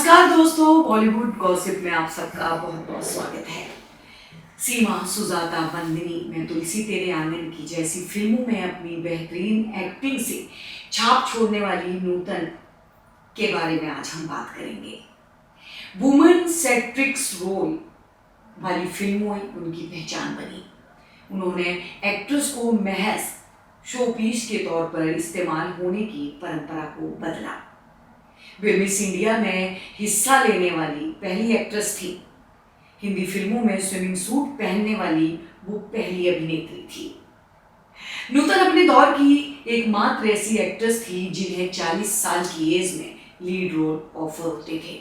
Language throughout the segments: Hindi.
नमस्कार दोस्तों, बॉलीवुड गॉसिप में आप सबका बहुत बहुत स्वागत है। सीमा, सुजाता, बंदनी, मैं तुलसी तेरे आंगन की जैसी फिल्मों में अपनी बेहतरीन एक्टिंग से छाप छोड़ने वाली नूतन के बारे में आज हम बात करेंगे। वुमन सेंट्रिक्स रोल वाली फिल्मों उनकी पहचान बनी। उन्होंने एक्ट्रेस को महज शोपीस के तौर पर इस्तेमाल होने की परंपरा को बदला। वे मिस इंडिया में हिस्सा लेने वाली पहली एक्ट्रेस थी। हिंदी फिल्मों में स्विमिंग सूट पहनने वाली वो पहली अभिनेत्री थी। नूतन अपने दौर की एकमात्र ऐसी एक्ट्रेस थी जिन्हें 40 साल की एज में लीड रोल ऑफर होते थे।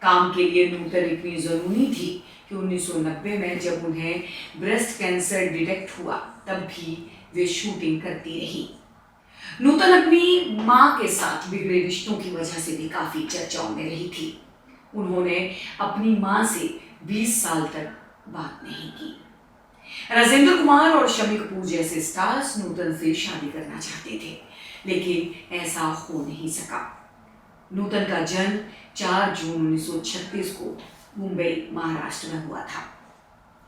काम के लिए नूतन इतनी जरूरी थी कि 1990 में जब उन्हें ब्रेस्ट कैंसर डिटेक्ट हुआ तब भी वे शूटिंग करती रही। नूतन अपनी मां के साथ बिगड़े रिश्तों की वजह से भी काफी चर्चाओं में रही थी। उन्होंने अपनी मां से 20 साल तक बात नहीं की। राजेंद्र कुमार और शम्मी कपूर जैसे स्टार्स नूतन से शादी करना चाहते थे, लेकिन ऐसा हो नहीं सका। नूतन का जन्म 4 जून 1936 को मुंबई, महाराष्ट्र में हुआ था।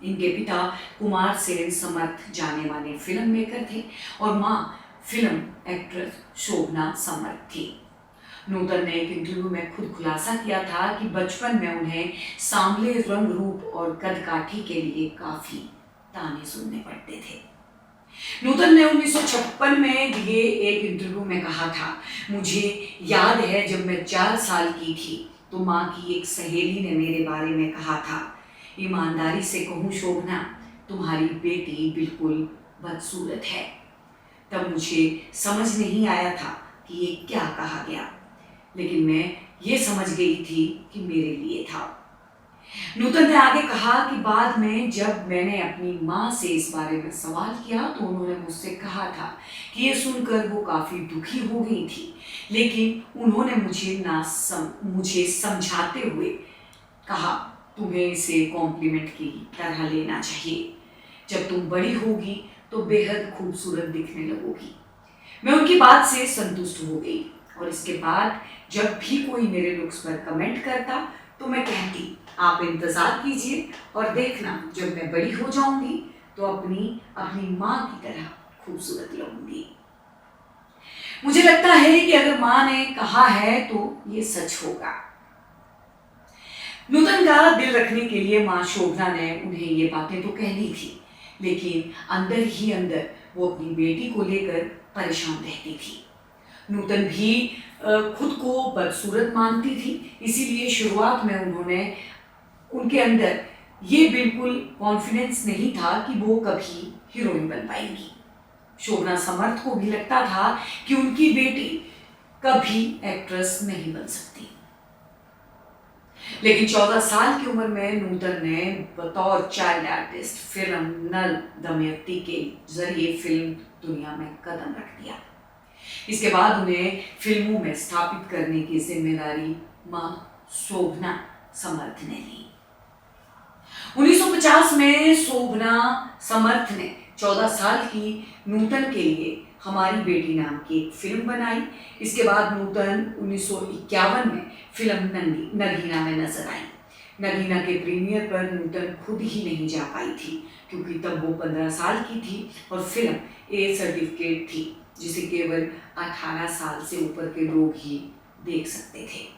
इनके पिता कुमार सेन समर्थ जाने माने फिल्म मेकर थे और मां फिल्म एक्ट्रेस शोभना समर्थ थी। नूतन ने एक इंटरव्यू में खुद खुलासा किया था कि बचपन में उन्हें सांवले रंग रूप और कदकाठी के लिए काफी ताने सुनने पड़ते थे। नूतन ने 1956 में दिए एक इंटरव्यू में कहा था, मुझे याद है जब मैं 4 साल की थी तो माँ की एक सहेली ने मेरे बारे में कहा था, ईमानदारी से कहूँ शोभना, तुम्हारी बेटी बिल्कुल बदसूरत है। तब मुझे समझ नहीं आया था कि ये क्या कहा गया, लेकिन मैं ये समझ गई थी कि मेरे लिए था। नूतन ने आगे कहा कि बाद में जब मैंने अपनी माँ से इस बारे में सवाल किया तो उन्होंने मुझसे कहा था कि ये सुनकर वो काफ़ी दुखी हो गई थी, लेकिन उन्होंने मुझे समझाते हुए कहा, तुम्हें इसे कॉम्प्लीमेंट की तरह लेना चाहिए। जब तुम बड़ी होगी तो बेहद खूबसूरत दिखने लगोगी। मैं उनकी बात से संतुष्ट हो गई और इसके बाद जब भी कोई मेरे लुक्स पर कमेंट करता तो मैं कहती, आप इंतजार कीजिए और देखना जब मैं बड़ी हो जाऊंगी तो अपनी माँ की तरह खूबसूरत लगूंगी। मुझे लगता है कि अगर माँ ने कहा है तो ये सच होगा। नूतन का दिल रखने के लिए माँ शोभना ने उन्हें ये बातें तो कह दी थी, लेकिन अंदर ही अंदर वो अपनी बेटी को लेकर परेशान रहती थी। नूतन भी खुद को बदसूरत मानती थी, इसीलिए शुरुआत में उनके अंदर ये बिल्कुल कॉन्फिडेंस नहीं था कि वो कभी हीरोइन बन पाएंगी। शोभना समर्थ को भी लगता था कि उनकी बेटी कभी एक्ट्रेस नहीं बन सकती। लेकिन 14 साल की उम्र में नूतन ने बतौर चाइल्ड आर्टिस्ट फिल्म नल दमयंती के जरिए फिल्म दुनिया में कदम रख दिया। इसके बाद उन्हें फिल्मों में स्थापित करने की जिम्मेदारी मां शोभना समर्थ ने ली। 1950 में शोभना समर्थ ने 14 साल की नूतन के लिए हमारी बेटी नाम की एक फिल्म बनाई। इसके बाद नूतन 1951 में फिल्म नगीना में नजर आई। नगीना के प्रीमियर पर नूतन खुद ही नहीं जा पाई थी, क्योंकि तब वो 15 साल की थी और फिल्म ए सर्टिफिकेट थी जिसे केवल 18 साल से ऊपर के लोग ही देख सकते थे।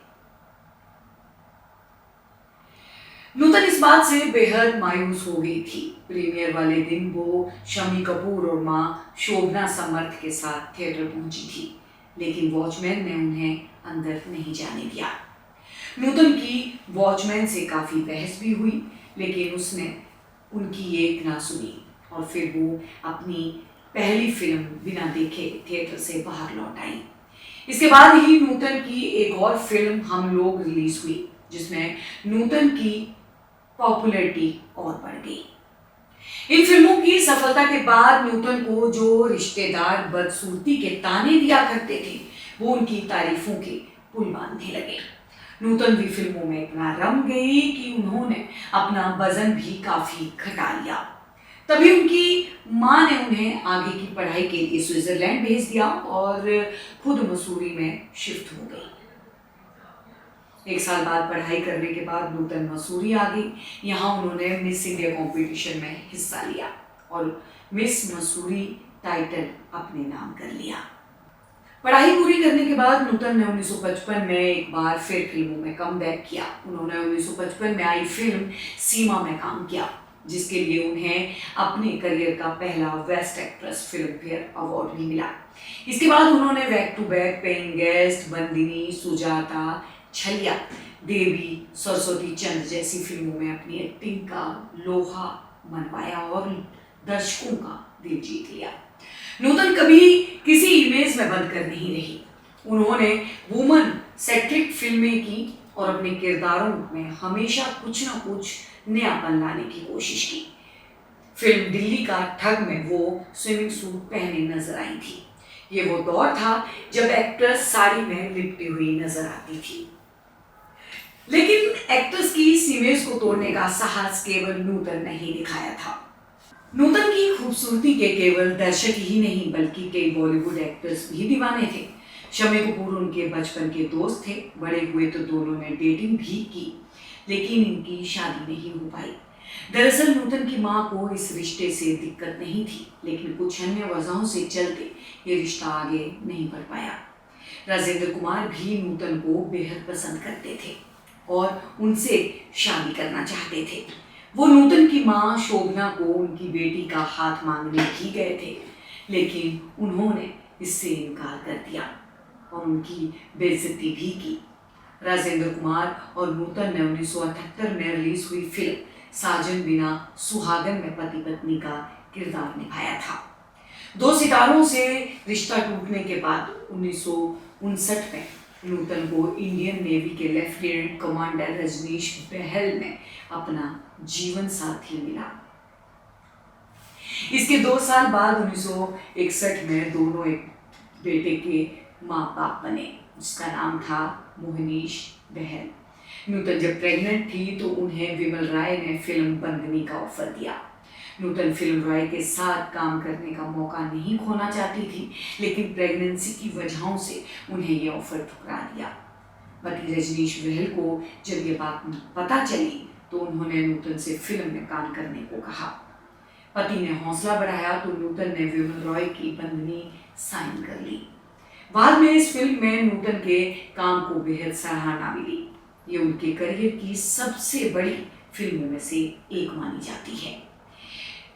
नूतन इस बात से बेहद मायूस हो गई थी। प्रीमियर वाले दिन वो शम्मी कपूर और मां शोभना समर्थ के साथ थिएटर पहुंची थी, लेकिन वॉचमैन ने उन्हें अंदर नहीं जाने दिया। नूतन की वॉचमैन से काफी बहस भी हुई, लेकिन उसने उनकी एक ना सुनी और फिर वो अपनी पहली फिल्म बिना देखे थिएटर से बाहर लौट आई। इसके बाद ही नूतन की एक और फिल्म हम लोग रिलीज हुई, जिसमें नूतन की पॉपुलैरिटी और बढ़ गई। इन फिल्मों की सफलता के बाद नूतन को जो रिश्तेदार बदसूरती के ताने दिया करते थे वो उनकी तारीफों के पुल बांधने लगे। नूतन भी फिल्मों में इतना रम गई कि उन्होंने अपना वजन भी काफी घटा लिया। तभी उनकी माँ ने उन्हें आगे की पढ़ाई के लिए स्विट्जरलैंड भेज दिया और खुद मसूरी में शिफ्ट हो गई। एक साल बाद पढ़ाई करने के बाद नूतन मसूरी आ गई। यहाँ उन्होंने मिस इंडिया कंपटीशन में हिस्सा लिया और मिस मसूरी टाइटल अपने नाम कर लिया। पढ़ाई पूरी करने के बाद नूतन ने 1955 में एक बार फिर फिल्मों में कमबैक किया। उन्होंने 1955 में आई फिल्म सीमा में काम किया, जिसके लिए उन्हें अपने करियर का पहला best actress Filmfare award भी मिला। इसके बाद उन्होंने back to back paying guest, Bandini, Sujata, Chhalia, Devi, Saraswati चंद्र जैसी फिल्मों में अपनी एक्टिंग का लोहा मनवाया और दर्शकों का दिल जीत लिया। नूतन कभी किसी इमेज में बंद कर नहीं रही। उन्होंने वुमन सेंट्रिक फिल्में की और अपने किरदारों में हमेशा कुछ ना कुछ नयापन लाने की कोशिश की। फिल्म दिल्ली का ठग में वो स्विमिंग सूट पहने नजर आई थी। ये वो दौर था जब एक्ट्रेस साड़ी में लिपटी हुई नजर आती थी। लेकिन एक्ट्रेस की इस इमेज को तोड़ने का साहस केवल नूतन ने ही दिखाया था। नूतन की खूबसूरती के केवल दर्शक ही नहीं बल्कि कई बॉलीवुड एक्टर्स भी दीवाने थे। शम्मी कपूर उनके बचपन के दोस्त थे। बड़े हुए तो दोनों ने डेटिंग भी की, लेकिन इनकी शादी नहीं हो पाई। दरअसल नूतन की मां को इस रिश्ते से दिक्कत नहीं थी, लेकिन कुछ अन्य वजहों से चलते ये रिश्ता आगे नहीं बढ़ पाया। राजेंद्र कुमार भी नूतन को बेहद पसंद करते थे और उनसे शादी करना चाहते थे। वो नूतन की मां शोभना को उनकी बेटी का हाथ मांगने भी गए थे, लेकिन उन्होंने इससे इनकार कर दिया और उनकी बेइज्जती भी की। राजेंद्र कुमार और नूतन ने 1978 में रिलीज हुई फिल्म साजन बिना सुहागन में पति पत्नी का किरदार निभाया था। दो सितारों से रिश्ता टूटने के बाद 1959 में नूतन को इंडियन नेवी के लेफ्टिनेंट कमांडर रजनीश बहल में अपना जीवन साथी मिला। इसके 2 साल बाद 1961 में दोनों एक बेटे के माँ बाप बने, जिसका नाम था मोहनीश बहल। नूतन जब प्रेग्नेंट थी तो उन्हें विमल राय ने फिल्म बंदनी का ऑफर दिया। नूतन फिल्म रॉय के साथ काम करने का मौका नहीं खोना चाहती थी, लेकिन प्रेगनेंसी की वजहों से उन्हें ये ऑफर ठुकरा दिया। पति रजनीश बहल को जब ये बात पता चली तो उन्होंने नूतन से फिल्म में काम करने को कहा। पति ने हौसला बढ़ाया तो नूतन ने विमल रॉय की बंदनी साइन कर ली। बाद में इस फिल्म में नूतन के काम को बेहद सराहना मिली। ये उनके करियर की सबसे बड़ी फिल्मों में से एक मानी जाती है,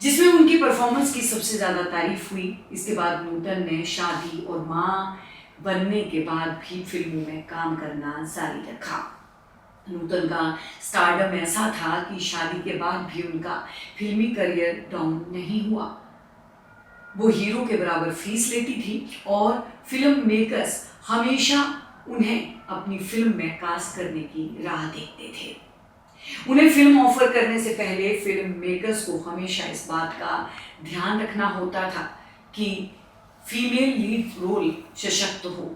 जिसमें उनकी परफॉर्मेंस की सबसे ज़्यादा तारीफ हुई। इसके बाद नूतन ने शादी और माँ बनने के बाद भी फिल्मों में काम करना जारी रखा। नूतन का स्टारडम ऐसा था कि शादी के बाद भी उनका फिल्मी करियर डाउन नहीं हुआ। वो हीरो के बराबर फीस लेती थी और फिल्म मेकर्स हमेशा उन्हें अपनी फिल्म में कास्ट करने की राह देखते थे। उन्हें फिल्म ऑफर करने से पहले फिल्म मेकर्स को हमेशा इस बात का ध्यान रखना होता था कि फीमेल लीड रोल सशक्त हो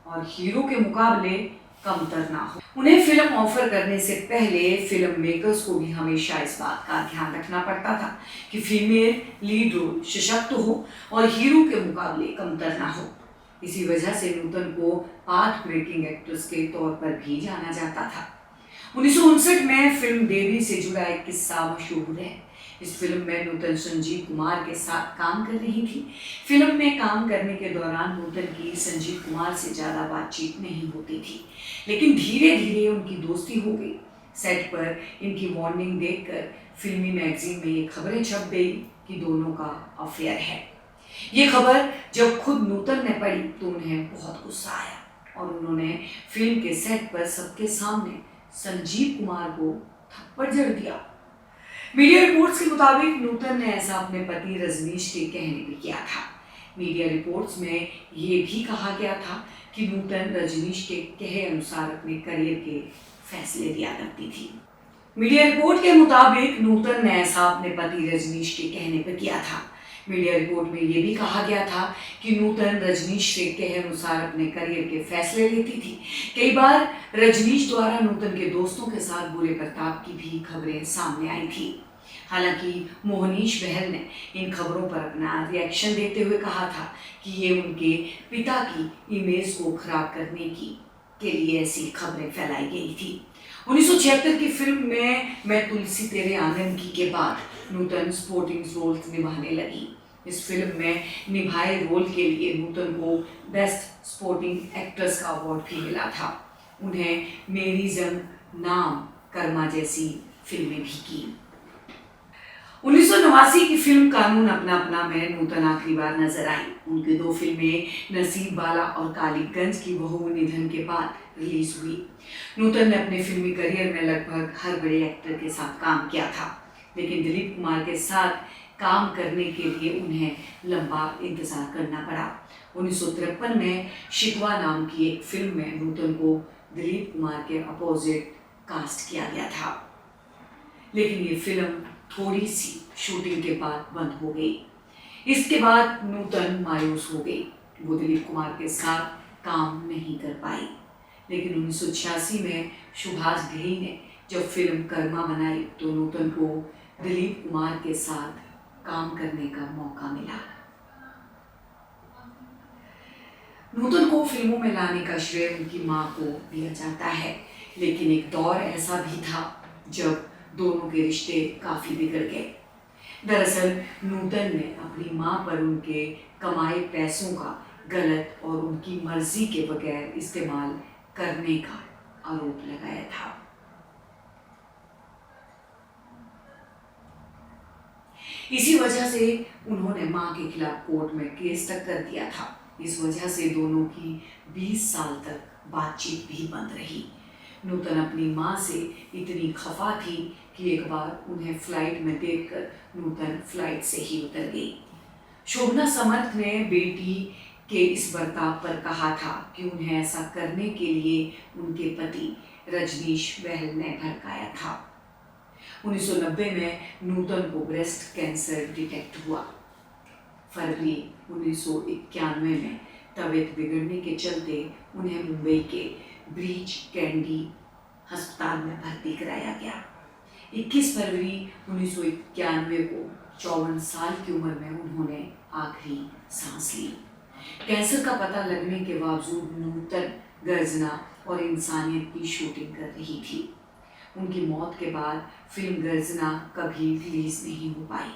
और हीरो के मुकाबले कमतर ना हो। उन्हें फिल्म ऑफर करने से पहले फिल्म मेकर्स को भी हमेशा इस बात का ध्यान रखना पड़ता था कि फीमेल लीड रोल सशक्त हो और हीरो के मुकाबले कमतर ना हो। इसी वजह से नूतन को पाथ ब्रेकिंग एक्ट्रेस के तौर पर भी जाना जाता था। 1959 में फिल्म देवी से जुड़ा एक किस्सा मशहूर है। इस फिल्म में नूतन संजीव कुमार के साथ काम कर रही थी। फिल्म में काम करने के दौरान नूतन की संजीव कुमार से ज़्यादा बातचीत नहीं होती थी, लेकिन धीरे धीरे उनकी दोस्ती हो गई। सेट पर इनकी वार्निंग देखकर फिल्मी मैगजीन में ये खबरें छप गई कि दोनों का अफेयर है। ये खबर जब खुद नूतन ने पढ़ी तो उन्हें बहुत गुस्सा आया और उन्होंने फिल्म के सेट पर सबके सामने संजीव कुमार को थप्पड़ जड़ दिया। मीडिया रिपोर्ट्स के मुताबिक नूतन ने ऐसा अपने पति रजनीश के कहने पे किया था। मीडिया रिपोर्ट्स में ये भी कहा गया था कि नूतन रजनीश के कहे अनुसार अपने करियर के फैसले लिया करती थी। मीडिया रिपोर्ट के मुताबिक नूतन ने ऐसा अपने पति रजनीश के कहने पर किया था। मीडिया रिपोर्ट में ये भी कहा गया था कि नूतन रजनीश के कहे अनुसार अपने करियर के फैसले लेती थी। कई बार रजनीश द्वारा नूतन के दोस्तों के साथ बुरे बर्ताव की भी खबरें सामने आई थी। हालांकि मोहनीश बहल ने इन खबरों पर अपना रिएक्शन देते हुए कहा था कि ये उनके पिता की इमेज को खराब करने की के लिए ऐसी खबरें फैलाई गई थी। 1976 की फिल्म में मैं तुलसी तेरे आंगन की के बाद नूतन स्पोर्टिंग रोल्स निभाने लगी। इस फिल्म में निभाए रोल के लिए नूतन को बेस्ट स्पोर्टिंग एक्ट्रेस का अवार्ड भी मिला था। उन्हें मेरी जंग, नाम, कर्मा जैसी फिल्में भी की। 1989 की फिल्म कानून अपना अपना में नूतन आखिरी बार नजर आई। उनकी 2 फिल्में नसीब वाला और कालीगंज की बहू निधन के बाद रिलीज हुई। नूतन ने अपने फिल्मी करियर में लगभग हर बड़े एक्टर के साथ काम किया था, लेकिन दिलीप कुमार के साथ काम करने के लिए उन्हें लंबा इंतजार करना पड़ा। 1953 में शिकवा नाम की एक फिल्म में नूतन को दिलीप कुमार के अपोजिट कास्ट किया गया था, लेकिन ये फिल्म थोड़ी सी शूटिंग के बाद बंद हो गई। इसके बाद नूतन मायूस हो गई। वो दिलीप कुमार के साथ काम नहीं कर पाई। लेकिन 1986 में सुभाष घई ने जब फिल्म कर्मा बनाई तो नूतन को दिलीप कुमार के साथ काम करने का मौका मिला। नूतन को फिल्मों में लाने का श्रेय उनकी मां को दिया जाता है, लेकिन एक दौर ऐसा भी था जब दोनों के रिश्ते काफी बिगड़ गए। दरअसल नूतन ने अपनी मां पर उनके कमाए पैसों का गलत और उनकी मर्जी के बगैर इस्तेमाल करने का आरोप लगाया था। इसी वजह से उन्होंने मां के खिलाफ कोर्ट में केस तक कर दिया था। इस वजह से दोनों की 20 साल तक बातचीत भी बंद रही। नूतन अपनी मां से इतनी खफा थी कि एक बार उन्हें फ्लाइट में देखकर नूतन फ्लाइट से ही उतर गई। शोभना समर्थ ने बेटी के इस बर्ताव पर कहा था कि उन्हें ऐसा करने के लिए उनके पति रजनीश बहल ने भड़काया था। 1990 में नूतन को ब्रेस्ट कैंसर डिटेक्ट हुआ। फरवरी 1991 में तबीयत बिगड़ने के चलते उन्हें मुंबई के ब्रीच कैंडी अस्पताल में भर्ती कराया गया। 21 फरवरी 1991 को 54 साल की उम्र में उन्होंने आखिरी सांस ली। कैंसर का पता लगने के बावजूद नूतन गर्जना और इंसानियत की शूटिंग कर रही थी। उनकी मौत के बाद फिल्म गर्जना कभी रिलीज नहीं हो पाई।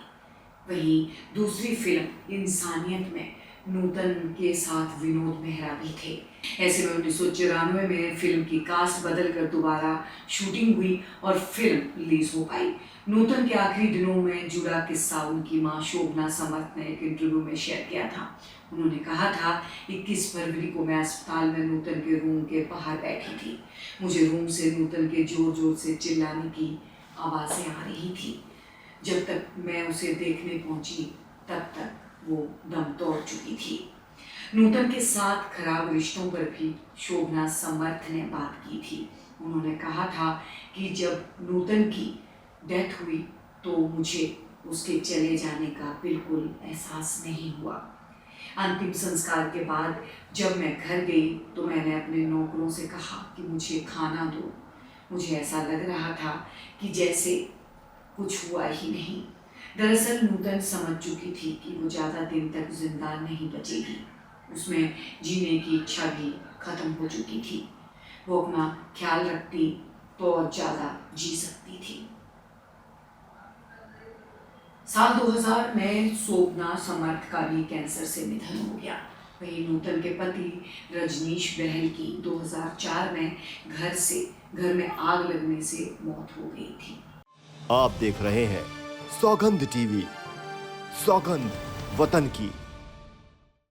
वहीं दूसरी फिल्म इंसानियत में नूतन के साथ विनोद मेहरा भी थे। ऐसे में 1994 में फिल्म की कास्ट बदलकर दोबारा शूटिंग हुई और फिल्म रिलीज हो पाई। नूतन के आखिरी दिनों में जुड़ा किस्सा उनकी मां शोभना समर्थ ने एक इंटरव्यू में शेयर किया था। उन्होंने कहा था, 21 फरवरी को मैं अस्पताल में नूतन के रूम के बाहर बैठी थी। मुझे रूम से नूतन के जोर जोर से चिल्लाने की आवाज़ें आ रही थी। जब तक मैं उसे देखने पहुंची तब तक वो दम तोड़ चुकी थी। नूतन के साथ खराब रिश्तों पर भी शोभना समर्थ ने बात की थी। उन्होंने कहा था कि जब नूतन की डेथ हुई तो मुझे उसके चले जाने का बिल्कुल एहसास नहीं हुआ। अंतिम संस्कार के बाद जब मैं घर गई तो मैंने अपने नौकरों से कहा कि मुझे खाना दो। मुझे ऐसा लग रहा था कि जैसे कुछ हुआ ही नहीं। दरअसल नूतन समझ चुकी थी कि वो ज़्यादा दिन तक जिंदा नहीं बचेगी। उसमें जीने की इच्छा भी खत्म हो चुकी थी। वो अपना ख्याल रखती तो और ज़्यादा जी सकती थी। साल 2000 में शोभना समर्थ का भी कैंसर से निधन हो गया। वहीं नूतन के पति रजनीश बहल की 2004 में घर में आग लगने से मौत हो गई थी। आप देख रहे हैं सौगंध टीवी, सौगंध वतन की।